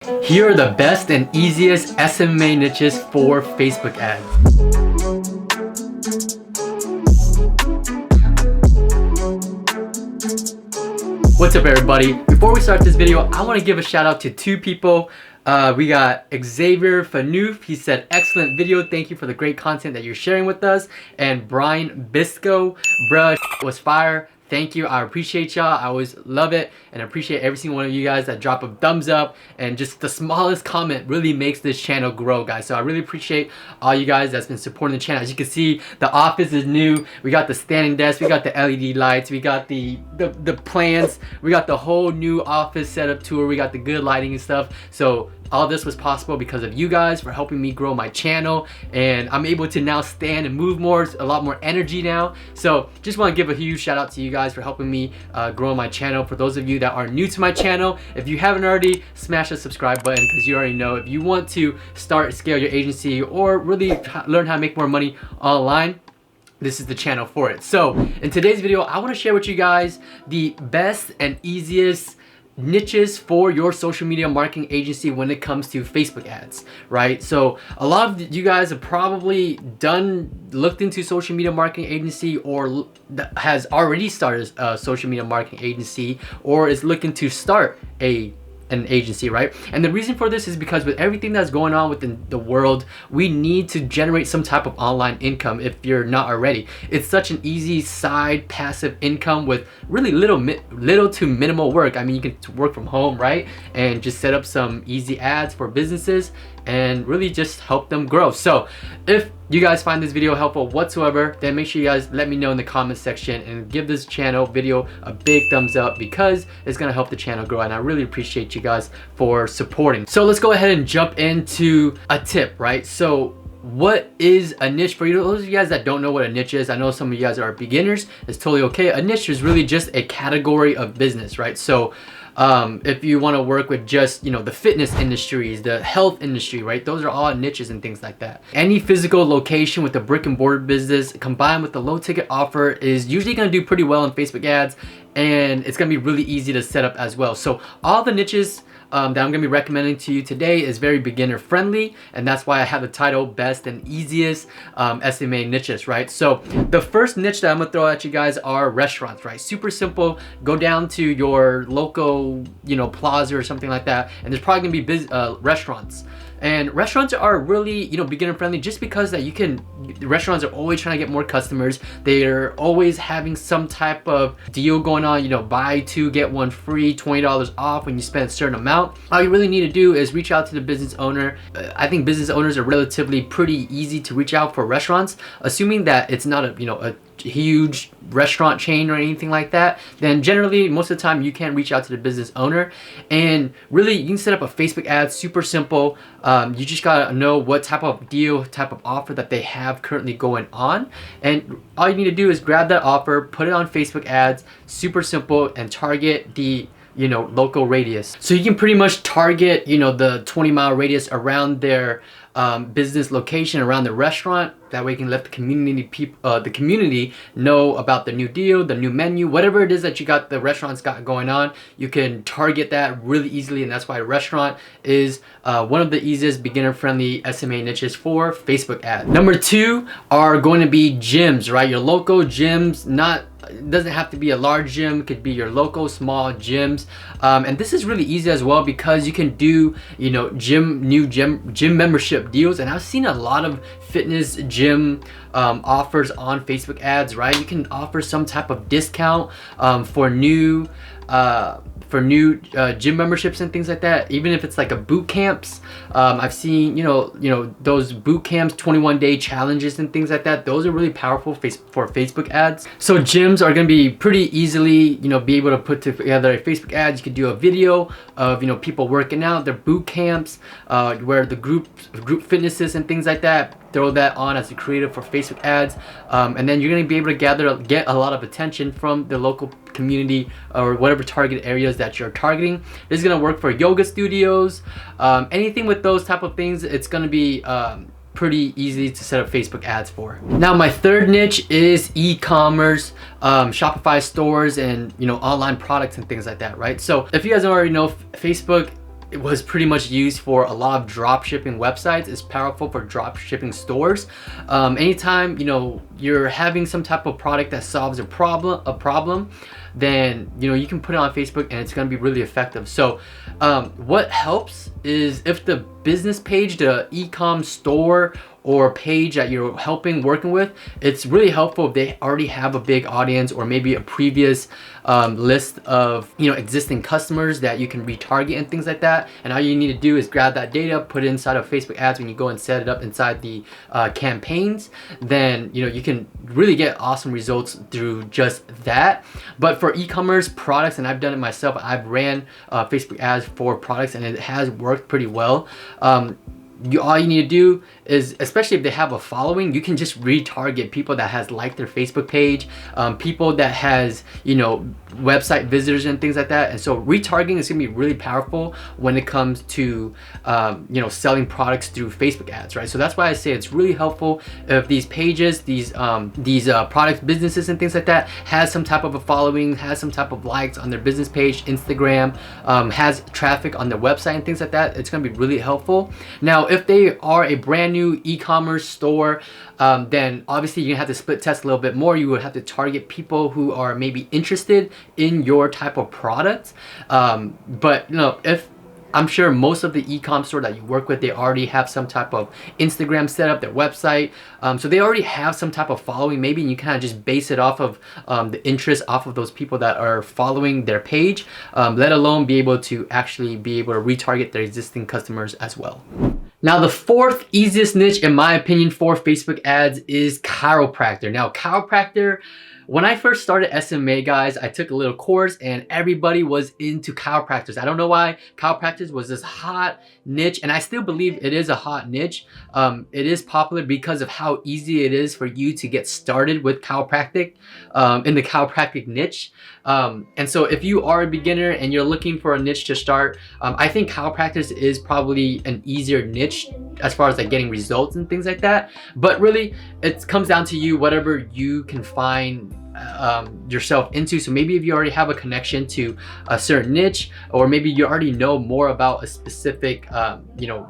Here are the best and easiest SMA niches for Facebook ads. What's up everybody? Before we start this video, I want to give a shout out to two people. We got Xavier Fanouf. He said, excellent video. Thank you for the great content that you're sharing with us. And Brian Bisco, bruh, was fire. Thank you. I appreciate y'all. I always love it and appreciate every single one of you guys that drop a thumbs up, and just the smallest comment really makes this channel grow, guys. So I really appreciate all you guys that's been supporting the channel. As you can see, the office is new. We got the standing desk, we got the LED lights, we got the plants, we got the whole new office setup tour, we got the good lighting and stuff. So all this was possible because of you guys for helping me grow my channel, and I'm able to now stand and move more, a lot more energy now. So just want to give a huge shout out to you guys for helping me grow my channel. For those of you that are new to my channel, if you haven't already, smash the subscribe button, because you already know if you want to start scale your agency or really learn how to make more money online, this is the channel for it. So in today's video, I want to share with you guys the best and easiest niches for your social media marketing agency when it comes to Facebook ads, right? So a lot of you guys have probably looked into social media marketing agency, or has already started a social media marketing agency, or is looking to start an agency, right? And the reason for this is because with everything that's going on within the world, we need to generate some type of online income if you're not already. It's such an easy side passive income with really little to minimal work. I mean, you can work from home, right? And just set up some easy ads for businesses and really just help them grow. So if you guys find this video helpful whatsoever, then make sure you guys let me know in the comment section and give this channel video a big thumbs up, because it's gonna help the channel grow, and I really appreciate you guys for supporting. So let's go ahead and jump into a tip, right? So what is a niche? For you, those of you guys that don't know what a niche is, I know some of you guys are beginners, it's totally okay. A niche is really just a category of business, right? So if you want to work with just, you know, the fitness industries, the health industry, right? Those are all niches and things like that. Any physical location with a brick and mortar business combined with the low ticket offer is usually going to do pretty well in Facebook ads, and it's going to be really easy to set up as well. So all the niches that I'm going to be recommending to you today is very beginner friendly, and that's why I have the title best and easiest SMA niches, right? So the first niche that I'm gonna throw at you guys are restaurants, right? Super simple. Go down to your local, you know, plaza or something like that, and there's probably gonna be restaurants. And restaurants are really, you know, beginner friendly, just because that the restaurants are always trying to get more customers. They're always having some type of deal going on, you know, buy two, get one free, $20 off when you spend a certain amount. All you really need to do is reach out to the business owner. I think business owners are relatively pretty easy to reach out for restaurants, assuming that it's not a huge restaurant chain or anything like that. Then generally most of the time you can reach out to the business owner, and really you can set up a Facebook ad. Super simple. You just gotta know what type of deal, type of offer that they have currently going on, and all you need to do is grab that offer, put it on Facebook ads. Super simple, and target the local radius. So you can pretty much target the 20-mile radius around their business location, around the restaurant. That way you can let the community know about the new deal, the new menu, whatever it is that the restaurant's got going on. You can target that really easily, and that's why restaurant is one of the easiest beginner-friendly SMA niches for Facebook ads. Number two are going to be gyms, right? Your local gyms. It doesn't have to be a large gym, it could be your local small gyms, and this is really easy as well, because you can do new gym membership deals. And I've seen a lot of fitness gym offers on Facebook ads, right? You can offer some type of discount for new gym memberships and things like that, even if it's like a boot camps. I've seen those boot camps, 21-day challenges and things like that. Those are really powerful for Facebook ads. So gyms are going to be pretty easily be able to put together a Facebook ad. You could do a video of people working out, their boot camps, where the group fitnesses and things like that. Throw that on as a creative for Facebook ads, and then you're going to be able to get a lot of attention from the local community or whatever target areas that you're targeting. This is going to work for yoga studios, anything with those type of things. It's going to be pretty easy to set up Facebook ads for. Now my third niche is e-commerce, Shopify stores, and online products and things like that, right? So if you guys already know, Facebook it was pretty much used for a lot of drop shipping websites. It's powerful for drop shipping stores. Anytime you're having some type of product that solves a problem, then you can put it on Facebook and it's going to be really effective. So what helps is if the business page, the e-com store or page that you're working with, it's really helpful if they already have a big audience or maybe a previous list of existing customers that you can retarget and things like that. And all you need to do is grab that data, put it inside of Facebook ads. When you go and set it up inside the campaigns, then you can really get awesome results through just that. But for e-commerce products, and I've done it myself, I've ran Facebook ads for products and it has worked pretty well. All you need to do is, especially if they have a following, you can just retarget people that has liked their Facebook page, people that has website visitors and things like that. And so retargeting is gonna be really powerful when it comes to selling products through Facebook ads, right? So that's why I say it's really helpful if these pages, these product businesses and things like that has some type of a following, has some type of likes on their business page, Instagram, has traffic on their website and things like that. It's gonna be really helpful. Now, if they are a brand new e-commerce store, then obviously you're gonna have to split test a little bit more. You would have to target people who are maybe interested in your type of product. But if I'm sure most of the e-com store that you work with, they already have some type of Instagram set up, their website. So they already have some type of following maybe, and you kind of just base it off of the interest off of those people that are following their page, let alone be able to actually be able to retarget their existing customers as well. Now, the fourth easiest niche, in my opinion, for Facebook ads is chiropractor. Now, chiropractor, when I first started Smma, guys, I took a little course and everybody was into chiropractors. I don't know why. Chiropractors was this hot niche, and I still believe it is a hot niche. It is popular because of how easy it is for you to get started with chiropractic, in the chiropractic niche. And so if you are a beginner and you're looking for a niche to start, I think chiropractors is probably an easier niche as far as like getting results and things like that. But really, it comes down to you, whatever you can find yourself into. So maybe if you already have a connection to a certain niche, or maybe you already know more about a specific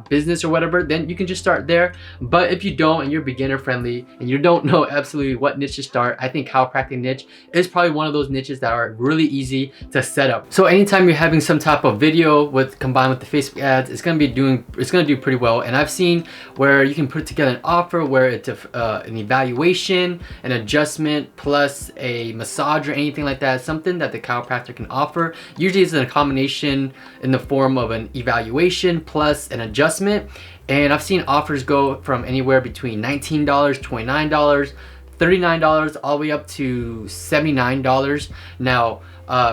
business or whatever, then you can just start there. But if you don't, and you're beginner friendly and you don't know absolutely what niche to start, I think chiropractic niche is probably one of those niches that are really easy to set up. So anytime you're having some type of video combined with the Facebook ads, it's gonna do pretty well. And I've seen where you can put together an offer where it's an evaluation, an adjustment, plus a massage or anything like that, something that the chiropractor can offer. Usually it's a combination in the form of an evaluation plus an adjustment. And I've seen offers go from anywhere between $19, $29, $39, all the way up to $79. Now,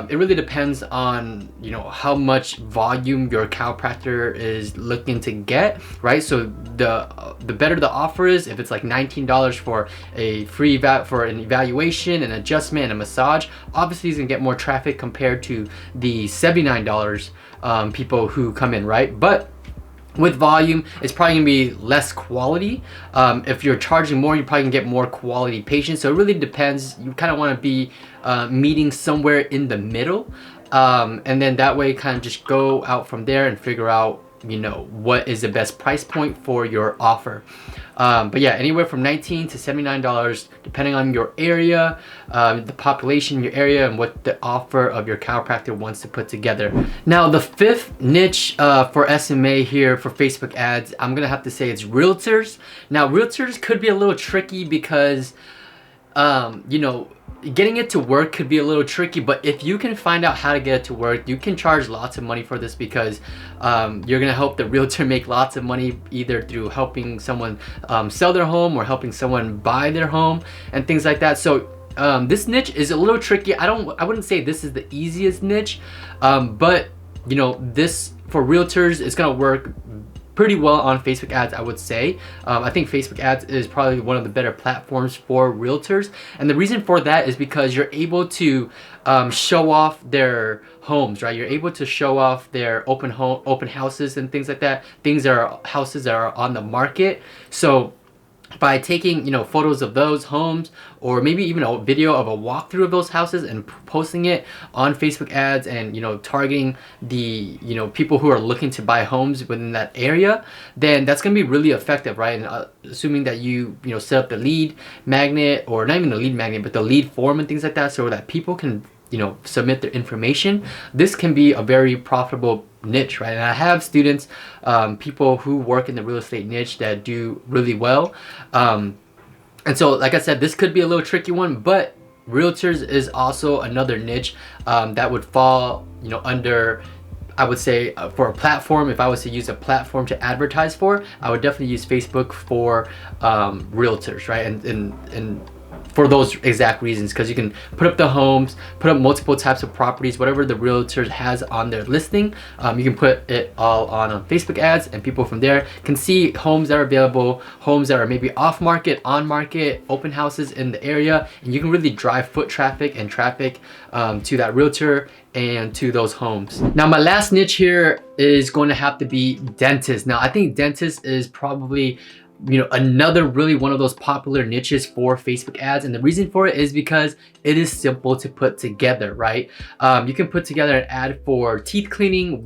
it really depends on how much volume your chiropractor is looking to get, right? So the better the offer is. If it's like $19 for a free for an evaluation, an adjustment, and a massage, obviously he's gonna get more traffic compared to the $79 people who come in, right? But with volume, it's probably gonna be less quality. If you're charging more, you're probably gonna get more quality patients. So it really depends. You kind of want to be meeting somewhere in the middle, and then that way kind of just go out from there and figure out what is the best price point for your offer. But yeah, anywhere from $19 to $79, depending on your area, the population in your area, and what the offer of your chiropractor wants to put together. Now, the fifth niche for Smma here for Facebook ads, I'm gonna have to say it's realtors. Now, realtors could be a little tricky because getting it to work could be a little tricky, but if you can find out how to get it to work, you can charge lots of money for this, because you're gonna help the realtor make lots of money, either through helping someone sell their home or helping someone buy their home and things like that. So this niche is a little tricky. I wouldn't say this is the easiest niche, but this for realtors, it's gonna work pretty well on Facebook ads, I would say. I think Facebook ads is probably one of the better platforms for realtors. And the reason for that is because you're able to show off their homes, right? You're able to show off their open houses and things like that. Houses that are on the market. So by taking, you know, photos of those homes, or maybe even a video of a walkthrough of those houses and posting it on Facebook ads, and, you know, targeting the, you know, people who are looking to buy homes within that area, then that's going to be really effective, right? And assuming that you know, set up the lead magnet, or not even the lead magnet, but the lead form and things like that, so that people can, you know, submit their information, this can be a very profitable niche, right? And I have students, people who work in the real estate niche that do really well. And so, like I said, this could be a little tricky one, but realtors is also another niche that would fall, you know, under, I would say, for a platform. If I was to use a platform to advertise for, I would definitely use Facebook for realtors, right? And for those exact reasons, because you can put up the homes, put up multiple types of properties, whatever the realtor has on their listing, you can put it all on Facebook ads, and people from there can see homes that are available, homes that are maybe off market, on market, open houses in the area, and you can really drive foot traffic and traffic to that realtor and to those homes. Now, my last niche here is going to have to be dentist. Now, I think dentist is probably, you know, another really one of those popular niches for Facebook ads, and the reason for it is because it is simple to put together, right? You can put together an ad for teeth cleaning,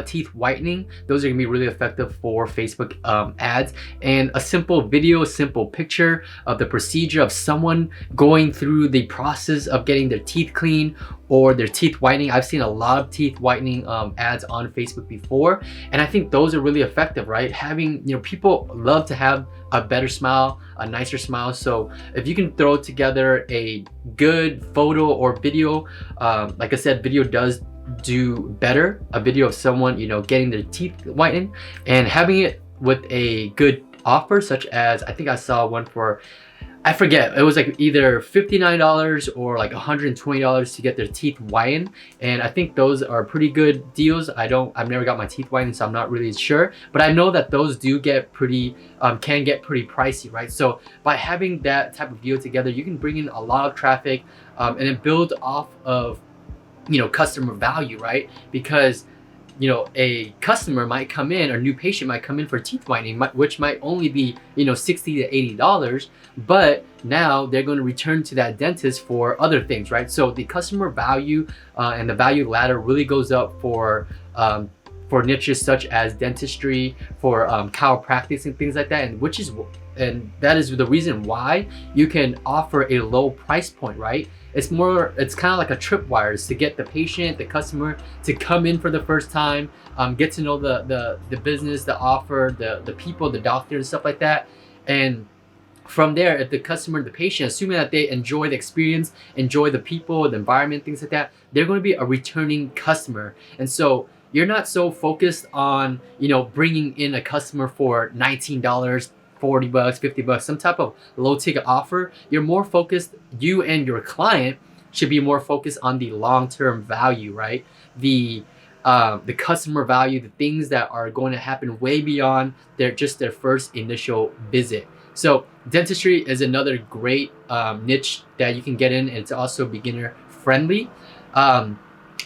teeth whitening. Those are gonna be really effective for Facebook ads, and a simple video, simple picture of the procedure of someone going through the process of getting their teeth clean or their teeth whitening. I've seen a lot of teeth whitening ads on Facebook before, and I think those are really effective, right? Having, you know, people love to have a better smile, a nicer smile. So if you can throw together a good photo or video, like I said, video does do better. A video of someone, you know, getting their teeth whitened, and having it with a good offer, such as, I think I saw one for, I forget, it was like either $59 or like $120 to get their teeth whitened, and I think those are pretty good deals. I've never got my teeth whitened, so I'm not really sure, but I know that those do get pretty, can get pretty pricey, right? So by having that type of deal together, you can bring in a lot of traffic, and it builds off of, you know, customer value, right? Because, you know, a customer might come in, or a new patient might come in for teeth whitening, which might only be, you know, $60 to $80, but now they're going to return to that dentist for other things, right? So the customer value and the value ladder really goes up for niches such as dentistry, for chiropractic and things like that, and that is the reason why you can offer a low price point, right? It's kind of like a tripwire, to get the patient, the customer to come in for the first time, get to know the business, the offer, the people, the doctor and stuff like that. And from there, if the customer, the patient, assuming that they enjoy the experience, enjoy the people, the environment, things like that, they're going to be a returning customer. And so you're not so focused on, you know, bringing in a customer for $19, $40, $50, some type of low ticket offer. You're more focused, you and your client should be more focused on the long-term value, right? The customer value, the things that are going to happen way beyond their first initial visit. So dentistry is another great niche that you can get in, and it's also beginner friendly.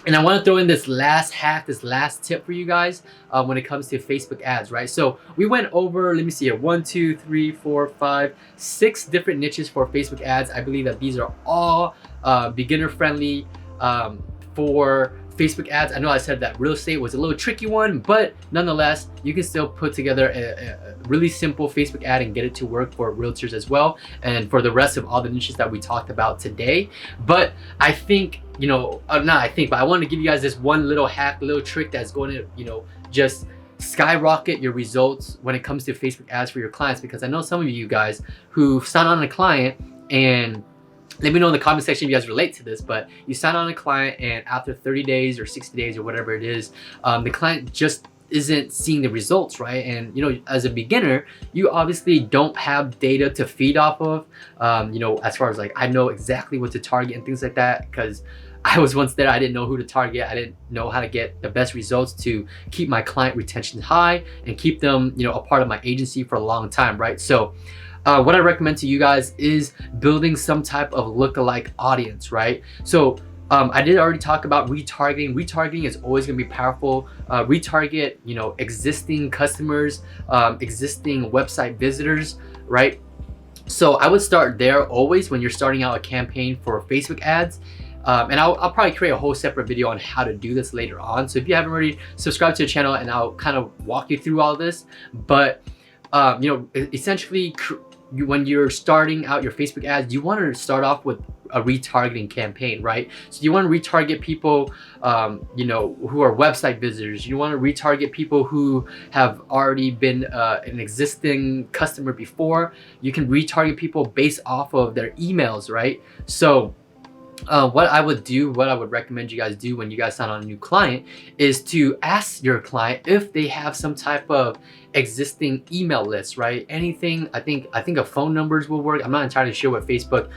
And I want to throw in this last hack, this last tip for you guys when it comes to Facebook ads, right? So we went over, let me see here, 1, 2, 3, 4, 5, 6 different niches for Facebook ads. I believe that these are all beginner friendly for Facebook ads. I know I said that real estate was a little tricky one, but nonetheless, you can still put together a really simple Facebook ad and get it to work for realtors as well, and for the rest of all the niches that we talked about today. But I think, you know, not I think, but I want to give you guys this one little hack, little trick that's going to, you know, just skyrocket your results when it comes to Facebook ads for your clients. Because I know some of you guys who sign on a client, and let me know in the comment section if you guys relate to this, but you sign on a client, and after 30 days or 60 days or whatever it is, the client just isn't seeing the results, right? And, you know, as a beginner, you obviously don't have data to feed off of, you know, as far as like, I know exactly what to target and things like that, because I was once there. I didn't know who to target. I didn't know how to get the best results to keep my client retention high and keep them, you know, a part of my agency for a long time, right? So what I recommend to you guys is building some type of lookalike audience, right? So I did already talk about retargeting. Retargeting is always going to be powerful. Retarget, you know, existing customers, existing website visitors, right? So I would start there always when you're starting out a campaign for Facebook ads. And I'll probably create a whole separate video on how to do this later on. So if you haven't already, subscribe to the channel and I'll kind of walk you through all this. But you know, essentially when you're starting out your Facebook ads, you want to start off with a retargeting campaign, right? So you want to retarget people, you know, who are website visitors. You want to retarget people who have already been an existing customer before. You can retarget people based off of their emails, right? So what I would recommend you guys do when you guys sign on a new client is to ask your client if they have some type of existing email list, right? Anything. I think a phone numbers will work. I'm not entirely sure what Facebook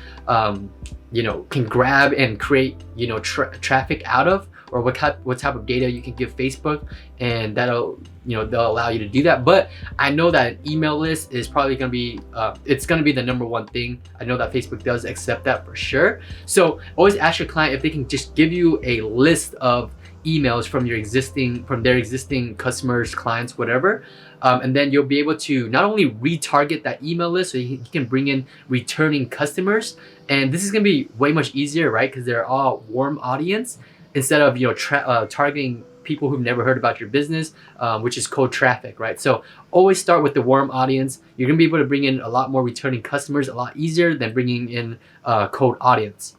you know, can grab and create, you know, traffic out of, or what type of data you can give Facebook, and that'll, you know, they'll allow you to do that. But I know that an email list is probably going to be it's going to be the #1 thing. I know that Facebook does accept that for sure. So always ask your client if they can just give you a list of emails from their existing customers, clients, whatever, and then you'll be able to not only retarget that email list, so you can bring in returning customers, and this is going to be way much easier, right? Because they're all warm audience, instead of, you know, targeting people who've never heard about your business, which is cold traffic, right? So always start with the warm audience. You're gonna be able to bring in a lot more returning customers a lot easier than bringing in cold audience,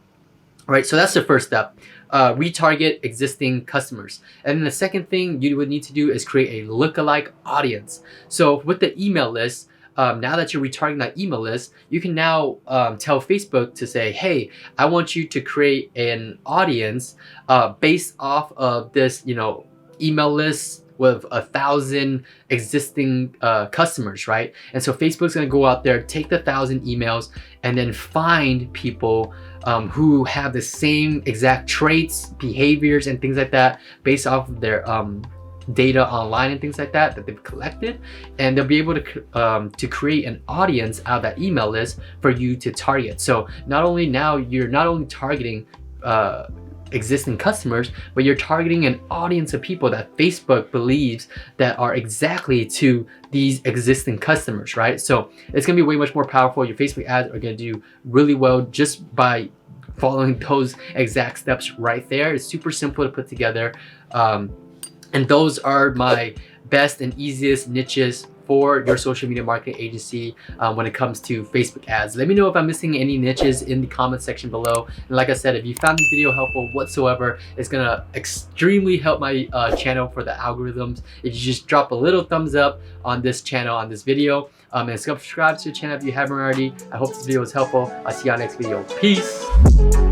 right? So that's the first step. Retarget existing customers. And then the second thing you would need to do is create a lookalike audience. So with the email list, now that you're retargeting that email list, you can now tell Facebook to say, hey, I want you to create an audience based off of this, you know, email list with 1,000 existing customers, right? And so Facebook's gonna go out there, take the 1,000 emails, and then find people who have the same exact traits, behaviors, and things like that based off of their data online and things like that they've collected, and they'll be able to create an audience out of that email list for you to target. So you're not only targeting existing customers, but you're targeting an audience of people that Facebook believes that are exactly to these existing customers, right? So it's gonna be way much more powerful. Your Facebook ads are gonna do really well just by following those exact steps right there. It's super simple to put together. And those are my best and easiest niches for your social media marketing agency when it comes to Facebook ads. Let me know if I'm missing any niches in the comment section below. And like I said, if you found this video helpful whatsoever, it's gonna extremely help my channel for the algorithms. If you just drop a little thumbs up on this channel, on this video, and subscribe to the channel if you haven't already. I hope this video was helpful. I'll see you on the next video. Peace.